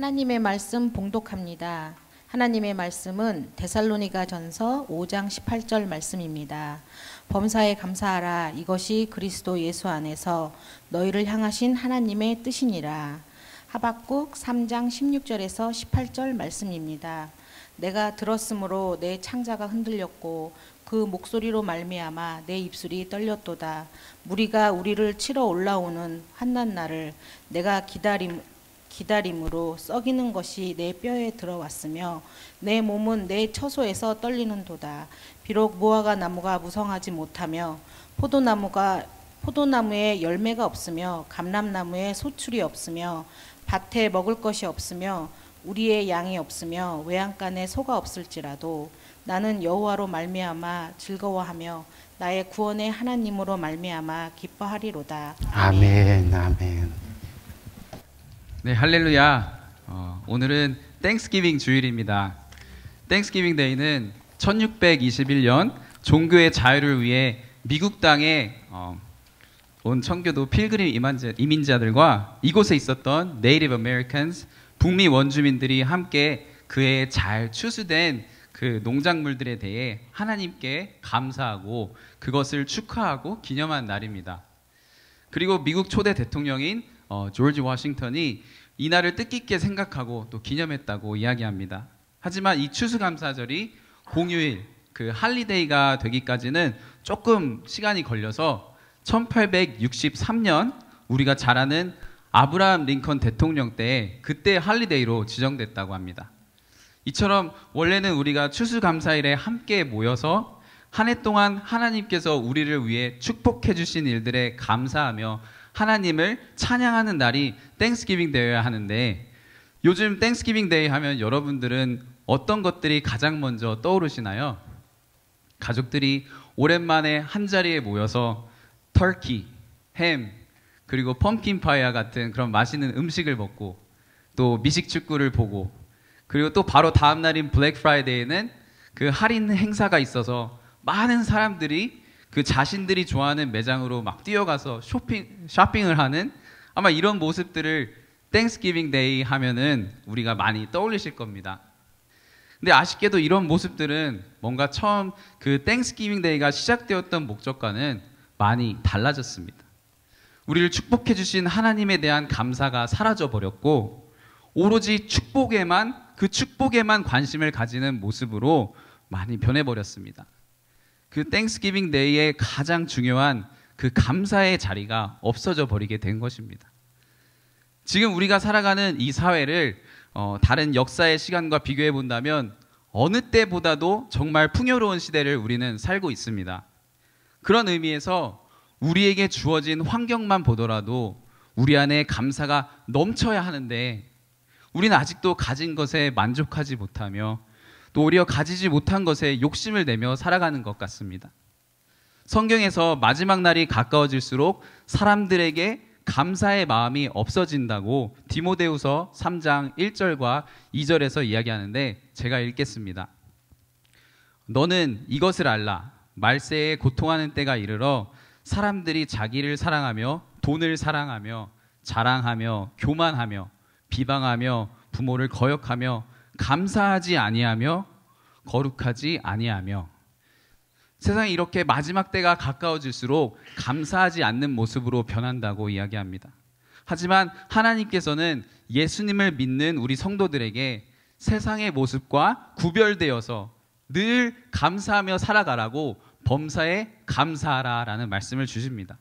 하나님의 말씀 봉독합니다. 하나님의 말씀은 데살로니가전서 5장 18절 말씀입니다. 범사에 감사하라. 이것이 그리스도 예수 안에서 너희를 향하신 하나님의 뜻이니라. 하박국 3장 16절에서 18절 말씀입니다. 내가 들었으므로 내 창자가 흔들렸고 그 목소리로 말미암아 내 입술이 떨렸도다. 무리가 우리를 치러 올라오는 환난 날을 내가 기다림으로 썩이는 것이 내 뼈에 들어왔으며 내 몸은 내 처소에서 떨리는도다. 비록 무화과 나무가 무성하지 못하며 포도나무에 열매가 없으며 감람나무에 소출이 없으며 밭에 먹을 것이 없으며 우리의 양이 없으며 외양간에 소가 없을지라도 나는 여호와로 말미암아 즐거워하며 나의 구원의 하나님으로 말미암아 기뻐하리로다. 아멘. 아멘. 네, 할렐루야. 오늘은 땡스기빙 주일입니다. 땡스기빙 데이는 1621년 종교의 자유를 위해 미국 땅에 온 청교도 필그림 이민자들과 이곳에 있었던 네이티브 아메리칸스 북미 원주민들이 함께 그해 잘 추수된 그 농작물들에 대해 하나님께 감사하고 그것을 축하하고 기념한 날입니다. 그리고 미국 초대 대통령인 조지 워싱턴이 이 날을 뜻깊게 생각하고 또 기념했다고 이야기합니다. 하지만 이 추수감사절이 공휴일, 그 할리데이가 되기까지는 조금 시간이 걸려서 1863년 우리가 잘 아는 아브라함 링컨 대통령 때 그때 할리데이로 지정됐다고 합니다. 이처럼 원래는 우리가 추수감사일에 함께 모여서 한 해 동안 하나님께서 우리를 위해 축복해 주신 일들에 감사하며 하나님을 찬양하는 날이 땡스기빙 데이여야 하는데, 요즘 땡스기빙 데이 하면 여러분들은 어떤 것들이 가장 먼저 떠오르시나요? 가족들이 오랜만에 한자리에 모여서 터키, 햄, 그리고 펌킨 파이와 같은 그런 맛있는 음식을 먹고 또 미식축구를 보고, 그리고 또 바로 다음 날인 블랙 프라이데이는 그 할인 행사가 있어서 많은 사람들이 그 자신들이 좋아하는 매장으로 막 뛰어가서 쇼핑을 하는, 아마 이런 모습들을 땡스기빙 데이 하면은 우리가 많이 떠올리실 겁니다. 근데 아쉽게도 이런 모습들은 뭔가 처음 그 땡스기빙 데이가 시작되었던 목적과는 많이 달라졌습니다. 우리를 축복해 주신 하나님에 대한 감사가 사라져 버렸고 오로지 그 축복에만 관심을 가지는 모습으로 많이 변해 버렸습니다. 그 땡스기빙 데이의 가장 중요한 그 감사의 자리가 없어져 버리게 된 것입니다. 지금 우리가 살아가는 이 사회를 다른 역사의 시간과 비교해 본다면 어느 때보다도 정말 풍요로운 시대를 우리는 살고 있습니다. 그런 의미에서 우리에게 주어진 환경만 보더라도 우리 안에 감사가 넘쳐야 하는데 우리는 아직도 가진 것에 만족하지 못하며 또 오히려 가지지 못한 것에 욕심을 내며 살아가는 것 같습니다. 성경에서 마지막 날이 가까워질수록 사람들에게 감사의 마음이 없어진다고 디모데후서 3장 1절과 2절에서 이야기하는데 제가 읽겠습니다. 너는 이것을 알라. 말세에 고통하는 때가 이르러 사람들이 자기를 사랑하며 돈을 사랑하며 자랑하며 교만하며 비방하며 부모를 거역하며 감사하지 아니하며 거룩하지 아니하며. 세상이 이렇게 마지막 때가 가까워질수록 감사하지 않는 모습으로 변한다고 이야기합니다. 하지만 하나님께서는 예수님을 믿는 우리 성도들에게 세상의 모습과 구별되어서 늘 감사하며 살아가라고 범사에 감사하라라는 말씀을 주십니다.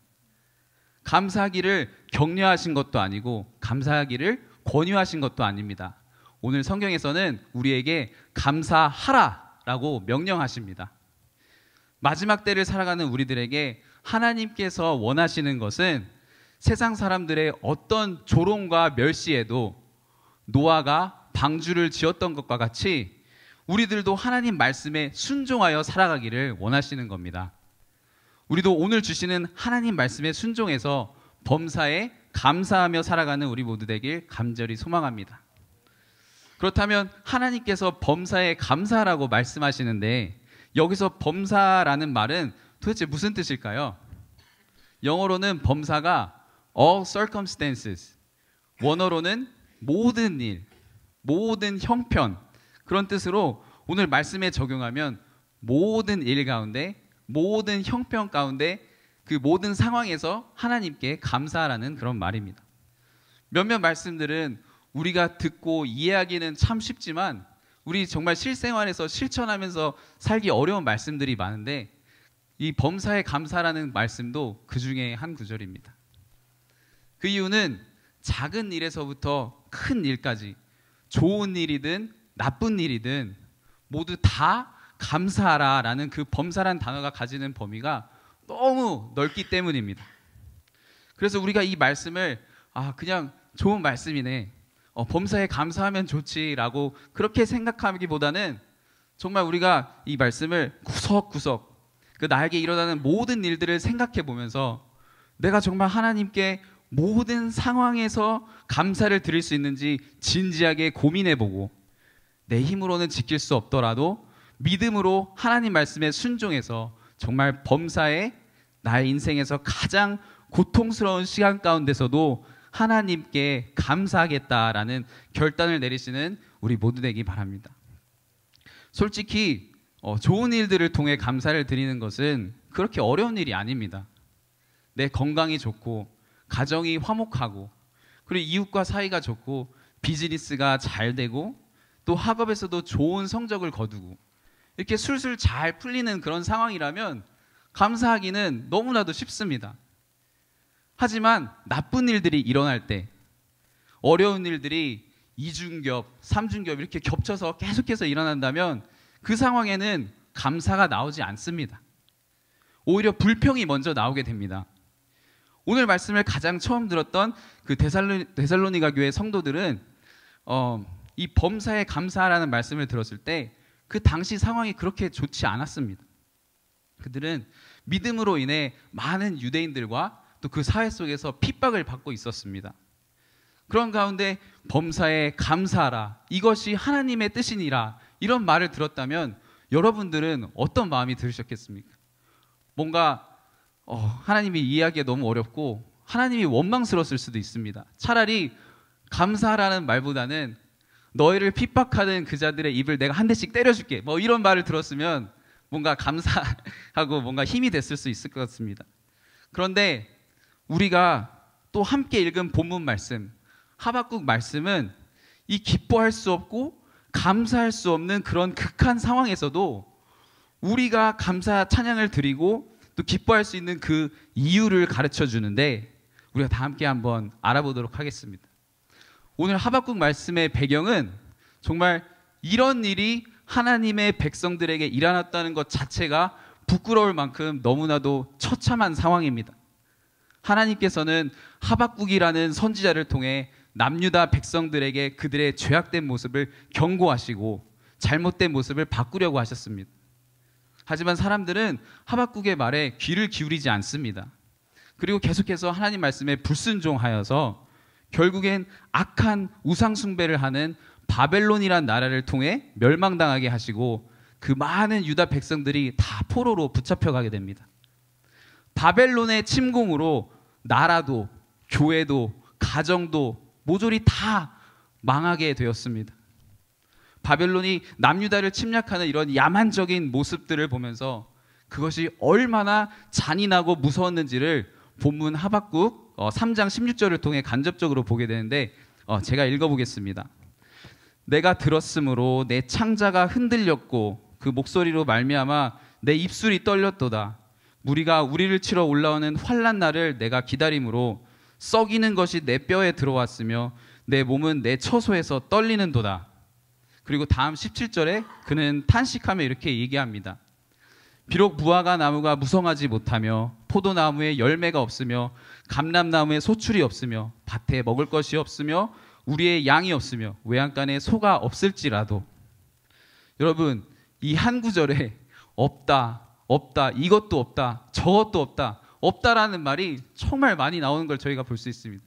감사하기를 격려하신 것도 아니고 감사하기를 권유하신 것도 아닙니다. 오늘 성경에서는 우리에게 감사하라라고 명령하십니다. 마지막 때를 살아가는 우리들에게 하나님께서 원하시는 것은 세상 사람들의 어떤 조롱과 멸시에도 노아가 방주를 지었던 것과 같이 우리들도 하나님 말씀에 순종하여 살아가기를 원하시는 겁니다. 우리도 오늘 주시는 하나님 말씀에 순종해서 범사에 감사하며 살아가는 우리 모두 되길 간절히 소망합니다. 그렇다면 하나님께서 범사에 감사하라고 말씀하시는데 여기서 범사라는 말은 도대체 무슨 뜻일까요? 영어로는 범사가 all circumstances, 원어로는 모든 일, 모든 형편, 그런 뜻으로 오늘 말씀에 적용하면 모든 일 가운데, 모든 형편 가운데, 그 모든 상황에서 하나님께 감사하라는 그런 말입니다. 몇몇 말씀들은 우리가 듣고 이해하기는 참 쉽지만 우리 정말 실생활에서 실천하면서 살기 어려운 말씀들이 많은데, 이 범사에 감사라는 말씀도 그 중에 한 구절입니다. 그 이유는 작은 일에서부터 큰 일까지, 좋은 일이든 나쁜 일이든 모두 다 감사하라라는 그 범사란 단어가 가지는 범위가 너무 넓기 때문입니다. 그래서 우리가 이 말씀을 그냥 좋은 말씀이네, 범사에 감사하면 좋지라고 그렇게 생각하기보다는 정말 우리가 이 말씀을 구석구석 나에게 일어나는 모든 일들을 생각해 보면서 내가 정말 하나님께 모든 상황에서 감사를 드릴 수 있는지 진지하게 고민해 보고, 내 힘으로는 지킬 수 없더라도 믿음으로 하나님 말씀에 순종해서 정말 범사에 나의 인생에서 가장 고통스러운 시간 가운데서도 하나님께 감사하겠다라는 결단을 내리시는 우리 모두 되기 바랍니다. 솔직히 좋은 일들을 통해 감사를 드리는 것은 그렇게 어려운 일이 아닙니다. 내 건강이 좋고 가정이 화목하고, 그리고 이웃과 사이가 좋고 비즈니스가 잘 되고 또 학업에서도 좋은 성적을 거두고 이렇게 술술 잘 풀리는 그런 상황이라면 감사하기는 너무나도 쉽습니다. 하지만 나쁜 일들이 일어날 때, 어려운 일들이 이중겹, 삼중겹 이렇게 겹쳐서 계속해서 일어난다면 그 상황에는 감사가 나오지 않습니다. 오히려 불평이 먼저 나오게 됩니다. 오늘 말씀을 가장 처음 들었던 그 데살로니가 교회 성도들은 이 범사에 감사하라는 말씀을 들었을 때 그 당시 상황이 그렇게 좋지 않았습니다. 그들은 믿음으로 인해 많은 유대인들과 또 그 사회 속에서 핍박을 받고 있었습니다. 그런 가운데 범사에 감사하라, 이것이 하나님의 뜻이니라, 이런 말을 들었다면 여러분들은 어떤 마음이 들으셨겠습니까? 뭔가 하나님이 이해하기가 너무 어렵고 하나님이 원망스러웠을 수도 있습니다. 차라리 감사하라는 말보다는 너희를 핍박하는 그 자들의 입을 내가 한 대씩 때려줄게, 뭐 이런 말을 들었으면 뭔가 감사하고 뭔가 힘이 됐을 수 있을 것 같습니다. 그런데 우리가 또 함께 읽은 본문 말씀 하박국 말씀은 이 기뻐할 수 없고 감사할 수 없는 그런 극한 상황에서도 우리가 감사 찬양을 드리고 또 기뻐할 수 있는 그 이유를 가르쳐 주는데, 우리가 다 함께 한번 알아보도록 하겠습니다. 오늘 하박국 말씀의 배경은 정말 이런 일이 하나님의 백성들에게 일어났다는 것 자체가 부끄러울 만큼 너무나도 처참한 상황입니다. 하나님께서는 하박국이라는 선지자를 통해 남유다 백성들에게 그들의 죄악된 모습을 경고하시고 잘못된 모습을 바꾸려고 하셨습니다. 하지만 사람들은 하박국의 말에 귀를 기울이지 않습니다. 그리고 계속해서 하나님 말씀에 불순종하여서 결국엔 악한 우상 숭배를 하는 바벨론이란 나라를 통해 멸망당하게 하시고 그 많은 유다 백성들이 다 포로로 붙잡혀가게 됩니다. 바벨론의 침공으로 나라도 교회도 가정도 모조리 다 망하게 되었습니다. 바벨론이 남유다를 침략하는 이런 야만적인 모습들을 보면서 그것이 얼마나 잔인하고 무서웠는지를 본문 하박국 3장 16절을 통해 간접적으로 보게 되는데, 제가 읽어보겠습니다. 내가 들었으므로 내 창자가 흔들렸고 그 목소리로 말미암아 내 입술이 떨렸도다. 무리가 우리를 치러 올라오는 환난 날을 내가 기다림으로 썩이는 것이 내 뼈에 들어왔으며 내 몸은 내 처소에서 떨리는도다. 그리고 다음 17절에 그는 탄식하며 이렇게 얘기합니다. 비록 무화과 나무가 무성하지 못하며 포도나무에 열매가 없으며 감람나무에 소출이 없으며 밭에 먹을 것이 없으며 우리의 양이 없으며 외양간에 소가 없을지라도, 여러분 이 한 구절에 없다, 없다, 이것도 없다, 저것도 없다, 없다라는 말이 정말 많이 나오는 걸 저희가 볼 수 있습니다.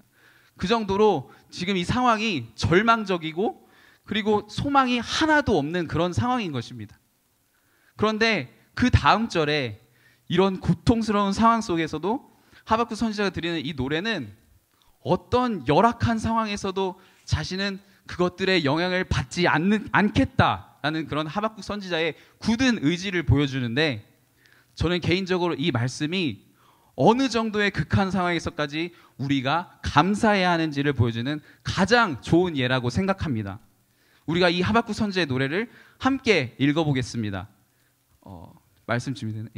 그 정도로 지금 이 상황이 절망적이고 그리고 소망이 하나도 없는 그런 상황인 것입니다. 그런데 그 다음 절에 이런 고통스러운 상황 속에서도 하박국 선지자가 드리는 이 노래는 어떤 열악한 상황에서도 자신은 그것들의 영향을 받지 않겠다라는 그런 하박국 선지자의 굳은 의지를 보여주는데, 저는 개인적으로 이 말씀이 어느 정도의 극한 상황에서까지 우리가 감사해야 하는지를 보여주는 가장 좋은 예라고 생각합니다. 우리가 이 하박국 선지자의 노래를 함께 읽어보겠습니다. 말씀 준비되는,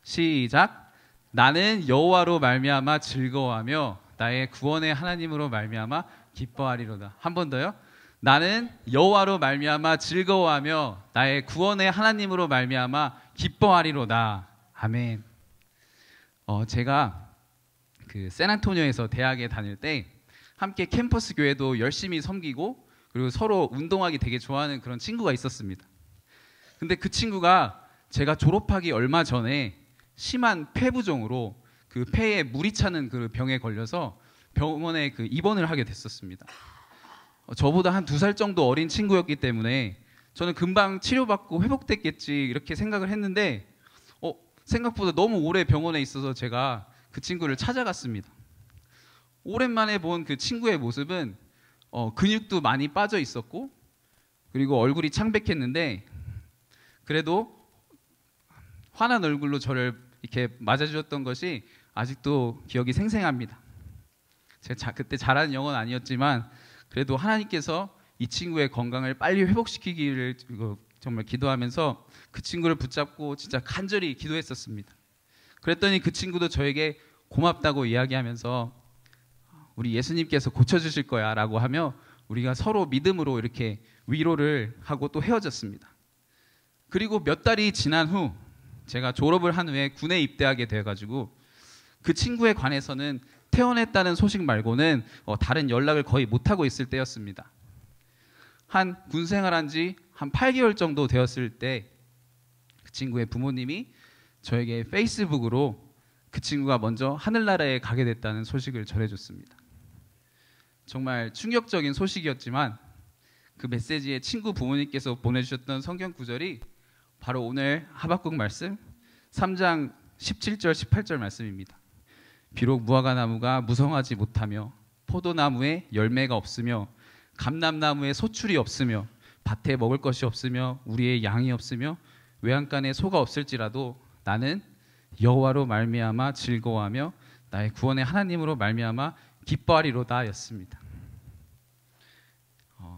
시작. 나는 여호와로 말미암아 즐거워하며 나의 구원의 하나님으로 말미암아 기뻐하리로다. 한 번 더요. 나는 여호와로 말미암아 즐거워하며 나의 구원의 하나님으로 말미암아 기뻐하리로다. 아멘. 제가 그 샌안토니오에서 대학에 다닐 때 함께 캠퍼스 교회도 열심히 섬기고 그리고 서로 운동하기 되게 좋아하는 그런 친구가 있었습니다. 근데 그 친구가 제가 졸업하기 얼마 전에 심한 폐부종으로 그 폐에 물이 차는 그 병에 걸려서 병원에 그 입원을 하게 됐었습니다. 저보다 한 2살 정도 어린 친구였기 때문에 저는 금방 치료받고 회복됐겠지 이렇게 생각을 했는데 생각보다 너무 오래 병원에 있어서 제가 그 친구를 찾아갔습니다. 오랜만에 본 그 친구의 모습은 근육도 많이 빠져 있었고 그리고 얼굴이 창백했는데 그래도 환한 얼굴로 저를 이렇게 맞아주었던 것이 아직도 기억이 생생합니다. 제가 그때 잘하는 영어는 아니었지만 그래도 하나님께서 이 친구의 건강을 빨리 회복시키기를 정말 기도하면서 그 친구를 붙잡고 진짜 간절히 기도했었습니다. 그랬더니 그 친구도 저에게 고맙다고 이야기하면서 우리 예수님께서 고쳐주실 거야 라고 하며 우리가 서로 믿음으로 이렇게 위로를 하고 또 헤어졌습니다. 그리고 몇 달이 지난 후 제가 졸업을 한 후에 군에 입대하게 돼가지고 그 친구에 관해서는 퇴원했다는 소식 말고는 다른 연락을 거의 못하고 있을 때였습니다. 한 군 생활한 지 한 8개월 정도 되었을 때 그 친구의 부모님이 저에게 페이스북으로 그 친구가 먼저 하늘나라에 가게 됐다는 소식을 전해줬습니다. 정말 충격적인 소식이었지만 그 메시지에 친구 부모님께서 보내주셨던 성경 구절이 바로 오늘 하박국 말씀 3장 17절 18절 말씀입니다. 비록 무화과 나무가 무성하지 못하며 포도나무에 열매가 없으며 감람나무에 소출이 없으며 밭에 먹을 것이 없으며 우리의 양이 없으며 외양간에 소가 없을지라도 나는 여호와로 말미암아 즐거워하며 나의 구원의 하나님으로 말미암아 기뻐하리로다 였습니다.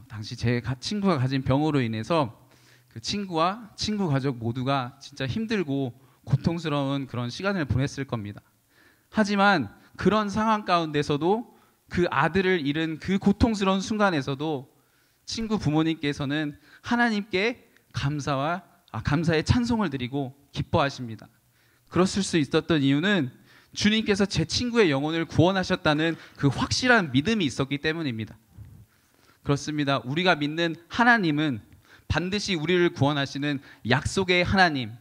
당시 제 친구가 가진 병으로 인해서 그 친구와 친구 가족 모두가 진짜 힘들고 고통스러운 그런 시간을 보냈을 겁니다. 하지만 그런 상황 가운데서도 그 아들을 잃은 그 고통스러운 순간에서도 친구 부모님께서는 하나님께 감사의 찬송을 드리고 기뻐하십니다. 그랬을 수 있었던 이유는 주님께서 제 친구의 영혼을 구원하셨다는 그 확실한 믿음이 있었기 때문입니다. 그렇습니다. 우리가 믿는 하나님은 반드시 우리를 구원하시는 약속의 하나님,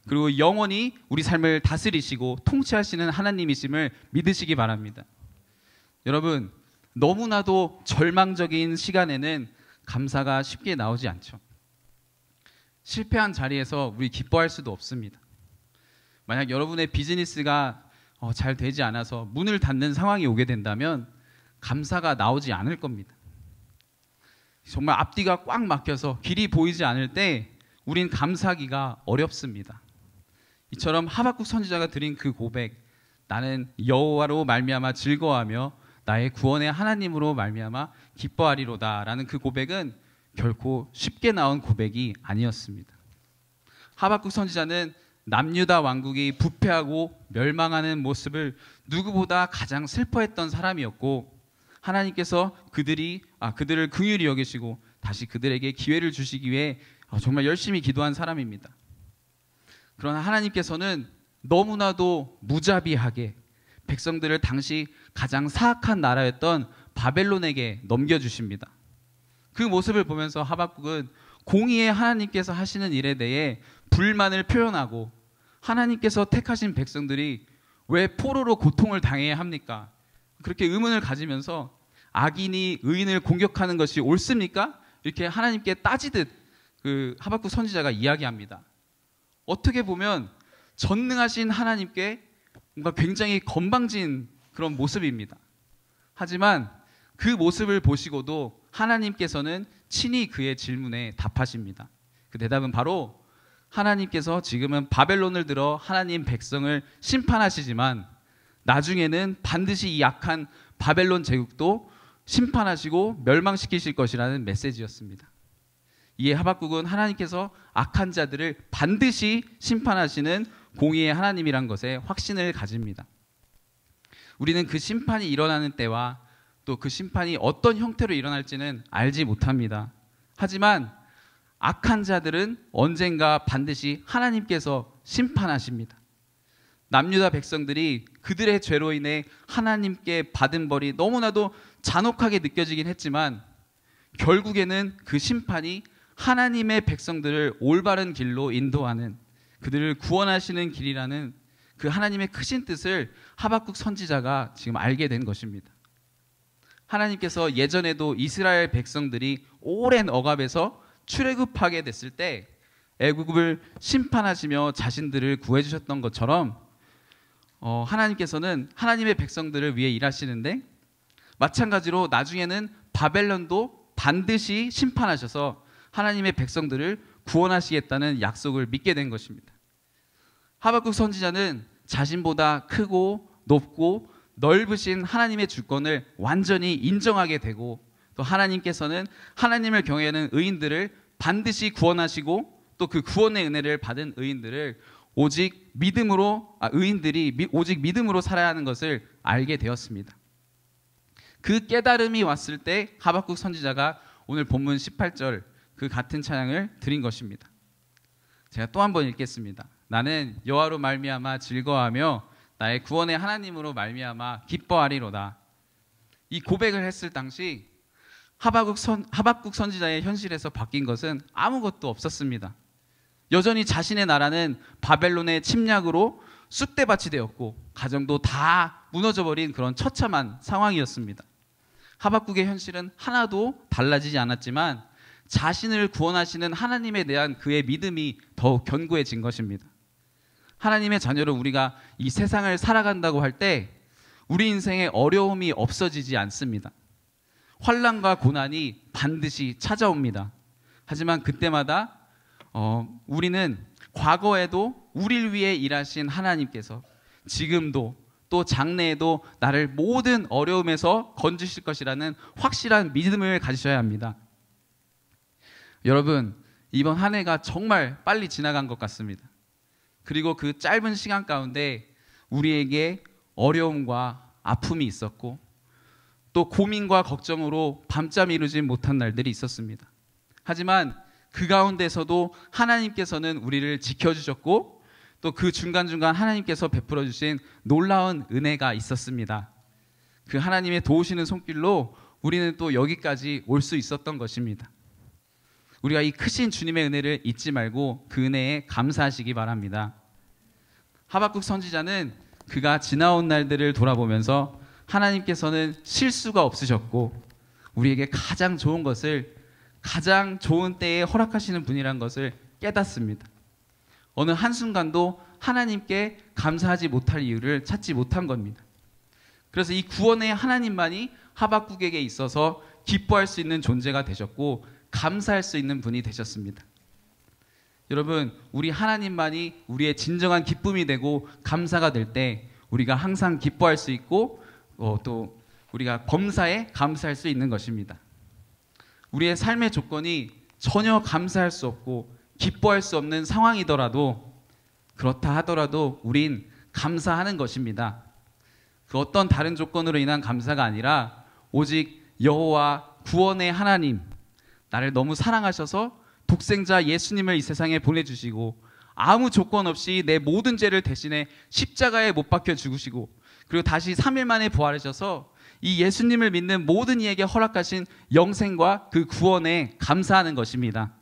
그리고 영원히 우리 삶을 다스리시고 통치하시는 하나님이심을 믿으시기 바랍니다. 여러분, 너무나도 절망적인 시간에는 감사가 쉽게 나오지 않죠. 실패한 자리에서 우리 기뻐할 수도 없습니다. 만약 여러분의 비즈니스가 잘 되지 않아서 문을 닫는 상황이 오게 된다면 감사가 나오지 않을 겁니다. 정말 앞뒤가 꽉 막혀서 길이 보이지 않을 때 우린 감사하기가 어렵습니다. 이처럼 하박국 선지자가 드린 그 고백, 나는 여호와로 말미암아 즐거워하며 나의 구원의 하나님으로 말미암아 기뻐하리로다 라는 그 고백은 결코 쉽게 나온 고백이 아니었습니다. 하박국 선지자는 남유다 왕국이 부패하고 멸망하는 모습을 누구보다 가장 슬퍼했던 사람이었고, 하나님께서 그들을 긍휼히 여기시고 다시 그들에게 기회를 주시기 위해 정말 열심히 기도한 사람입니다. 그러나 하나님께서는 너무나도 무자비하게 백성들을 당시 가장 사악한 나라였던 바벨론에게 넘겨주십니다. 그 모습을 보면서 하박국은 공의의 하나님께서 하시는 일에 대해 불만을 표현하고, 하나님께서 택하신 백성들이 왜 포로로 고통을 당해야 합니까? 그렇게 의문을 가지면서 악인이 의인을 공격하는 것이 옳습니까? 이렇게 하나님께 따지듯 그 하박국 선지자가 이야기합니다. 어떻게 보면 전능하신 하나님께 뭔가 굉장히 건방진 그런 모습입니다. 하지만 그 모습을 보시고도 하나님께서는 친히 그의 질문에 답하십니다. 그 대답은 바로 하나님께서 지금은 바벨론을 들어 하나님 백성을 심판하시지만 나중에는 반드시 이 악한 바벨론 제국도 심판하시고 멸망시키실 것이라는 메시지였습니다. 이에 하박국은 하나님께서 악한 자들을 반드시 심판하시는 공의의 하나님이란 것에 확신을 가집니다. 우리는 그 심판이 일어나는 때와 또 그 심판이 어떤 형태로 일어날지는 알지 못합니다. 하지만 악한 자들은 언젠가 반드시 하나님께서 심판하십니다. 남유다 백성들이 그들의 죄로 인해 하나님께 받은 벌이 너무나도 잔혹하게 느껴지긴 했지만 결국에는 그 심판이 하나님의 백성들을 올바른 길로 인도하는, 그들을 구원하시는 길이라는 그 하나님의 크신 뜻을 하박국 선지자가 지금 알게 된 것입니다. 하나님께서 예전에도 이스라엘 백성들이 오랜 억압에서 출애굽하게 됐을 때 애굽을 심판하시며 자신들을 구해주셨던 것처럼 하나님께서는 하나님의 백성들을 위해 일하시는데, 마찬가지로 나중에는 바벨론도 반드시 심판하셔서 하나님의 백성들을 구원하시겠다는 약속을 믿게 된 것입니다. 하박국 선지자는 자신보다 크고 높고 넓으신 하나님의 주권을 완전히 인정하게 되고, 또 하나님께서는 하나님을 경외하는 의인들을 반드시 구원하시고, 또 그 구원의 은혜를 받은 의인들이 오직 믿음으로 살아야 하는 것을 알게 되었습니다. 그 깨달음이 왔을 때 하박국 선지자가 오늘 본문 18절 그 같은 찬양을 드린 것입니다. 제가 또 한 번 읽겠습니다. 나는 여호와로 말미암아 즐거워하며 나의 구원의 하나님으로 말미암아 기뻐하리로다. 이 고백을 했을 당시 하박국 선지자의 현실에서 바뀐 것은 아무것도 없었습니다. 여전히 자신의 나라는 바벨론의 침략으로 쑥대밭이 되었고 가정도 다 무너져버린 그런 처참한 상황이었습니다. 하박국의 현실은 하나도 달라지지 않았지만 자신을 구원하시는 하나님에 대한 그의 믿음이 더욱 견고해진 것입니다. 하나님의 자녀로 우리가 이 세상을 살아간다고 할 때 우리 인생에 어려움이 없어지지 않습니다. 환난과 고난이 반드시 찾아옵니다. 하지만 그때마다 우리는 과거에도 우리를 위해 일하신 하나님께서 지금도 또 장래에도 나를 모든 어려움에서 건지실 것이라는 확실한 믿음을 가지셔야 합니다. 여러분, 이번 한 해가 정말 빨리 지나간 것 같습니다. 그리고 그 짧은 시간 가운데 우리에게 어려움과 아픔이 있었고 또 고민과 걱정으로 밤잠 이루지 못한 날들이 있었습니다. 하지만 그 가운데서도 하나님께서는 우리를 지켜주셨고 또 그 중간중간 하나님께서 베풀어 주신 놀라운 은혜가 있었습니다. 그 하나님의 도우시는 손길로 우리는 또 여기까지 올 수 있었던 것입니다. 우리가 이 크신 주님의 은혜를 잊지 말고 그 은혜에 감사하시기 바랍니다. 하박국 선지자는 그가 지나온 날들을 돌아보면서 하나님께서는 실수가 없으셨고 우리에게 가장 좋은 것을 가장 좋은 때에 허락하시는 분이라는 것을 깨닫습니다. 어느 한순간도 하나님께 감사하지 못할 이유를 찾지 못한 겁니다. 그래서 이 구원의 하나님만이 하박국에게 있어서 기뻐할 수 있는 존재가 되셨고 감사할 수 있는 분이 되셨습니다. 여러분, 우리 하나님만이 우리의 진정한 기쁨이 되고 감사가 될 때 우리가 항상 기뻐할 수 있고 또 우리가 범사에 감사할 수 있는 것입니다. 우리의 삶의 조건이 전혀 감사할 수 없고 기뻐할 수 없는 상황이더라도 그렇다 하더라도 우린 감사하는 것입니다. 그 어떤 다른 조건으로 인한 감사가 아니라 오직 여호와 구원의 하나님, 나를 너무 사랑하셔서 독생자 예수님을 이 세상에 보내주시고 아무 조건 없이 내 모든 죄를 대신해 십자가에 못 박혀 죽으시고 그리고 다시 3일 만에 부활하셔서 이 예수님을 믿는 모든 이에게 허락하신 영생과 그 구원에 감사하는 것입니다.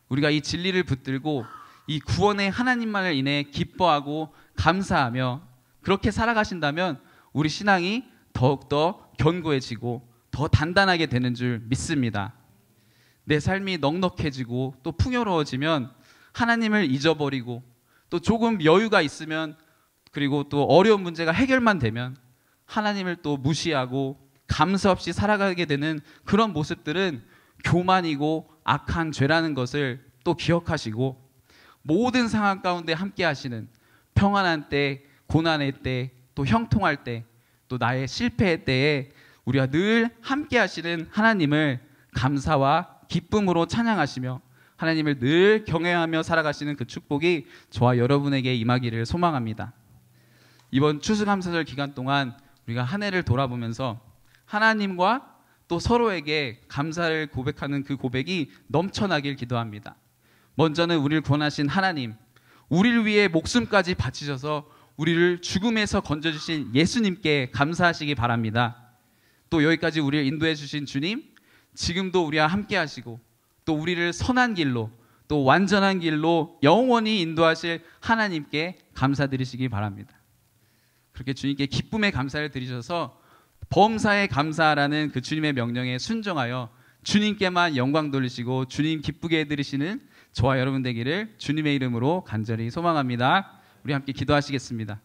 우리가 이 진리를 붙들고 이 구원의 하나님만을 인해 기뻐하고 감사하며 그렇게 살아가신다면 우리 신앙이 더욱더 견고해지고 더 단단하게 되는 줄 믿습니다. 내 삶이 넉넉해지고 또 풍요로워지면 하나님을 잊어버리고 또 조금 여유가 있으면 그리고 또 어려운 문제가 해결만 되면 하나님을 또 무시하고 감사 없이 살아가게 되는 그런 모습들은 교만이고 악한 죄라는 것을 또 기억하시고, 모든 상황 가운데 함께 하시는, 평안한 때, 고난의 때, 또 형통할 때, 또 나의 실패의 때에 우리와 늘 함께 하시는 하나님을 감사와 기쁨으로 찬양하시며 하나님을 늘 경외하며 살아가시는 그 축복이 저와 여러분에게 임하기를 소망합니다. 이번 추수감사절 기간 동안 우리가 한 해를 돌아보면서 하나님과 또 서로에게 감사를 고백하는 그 고백이 넘쳐나길 기도합니다. 먼저는 우리를 구원하신 하나님, 우리를 위해 목숨까지 바치셔서 우리를 죽음에서 건져주신 예수님께 감사하시기 바랍니다. 또 여기까지 우리를 인도해 주신 주님, 지금도 우리와 함께 하시고 또 우리를 선한 길로, 또 완전한 길로 영원히 인도하실 하나님께 감사드리시기 바랍니다. 그렇게 주님께 기쁨의 감사를 드리셔서 범사에 감사하라는 그 주님의 명령에 순종하여 주님께만 영광 돌리시고 주님 기쁘게 해드리시는 저와 여러분 되기를 주님의 이름으로 간절히 소망합니다. 우리 함께 기도하시겠습니다.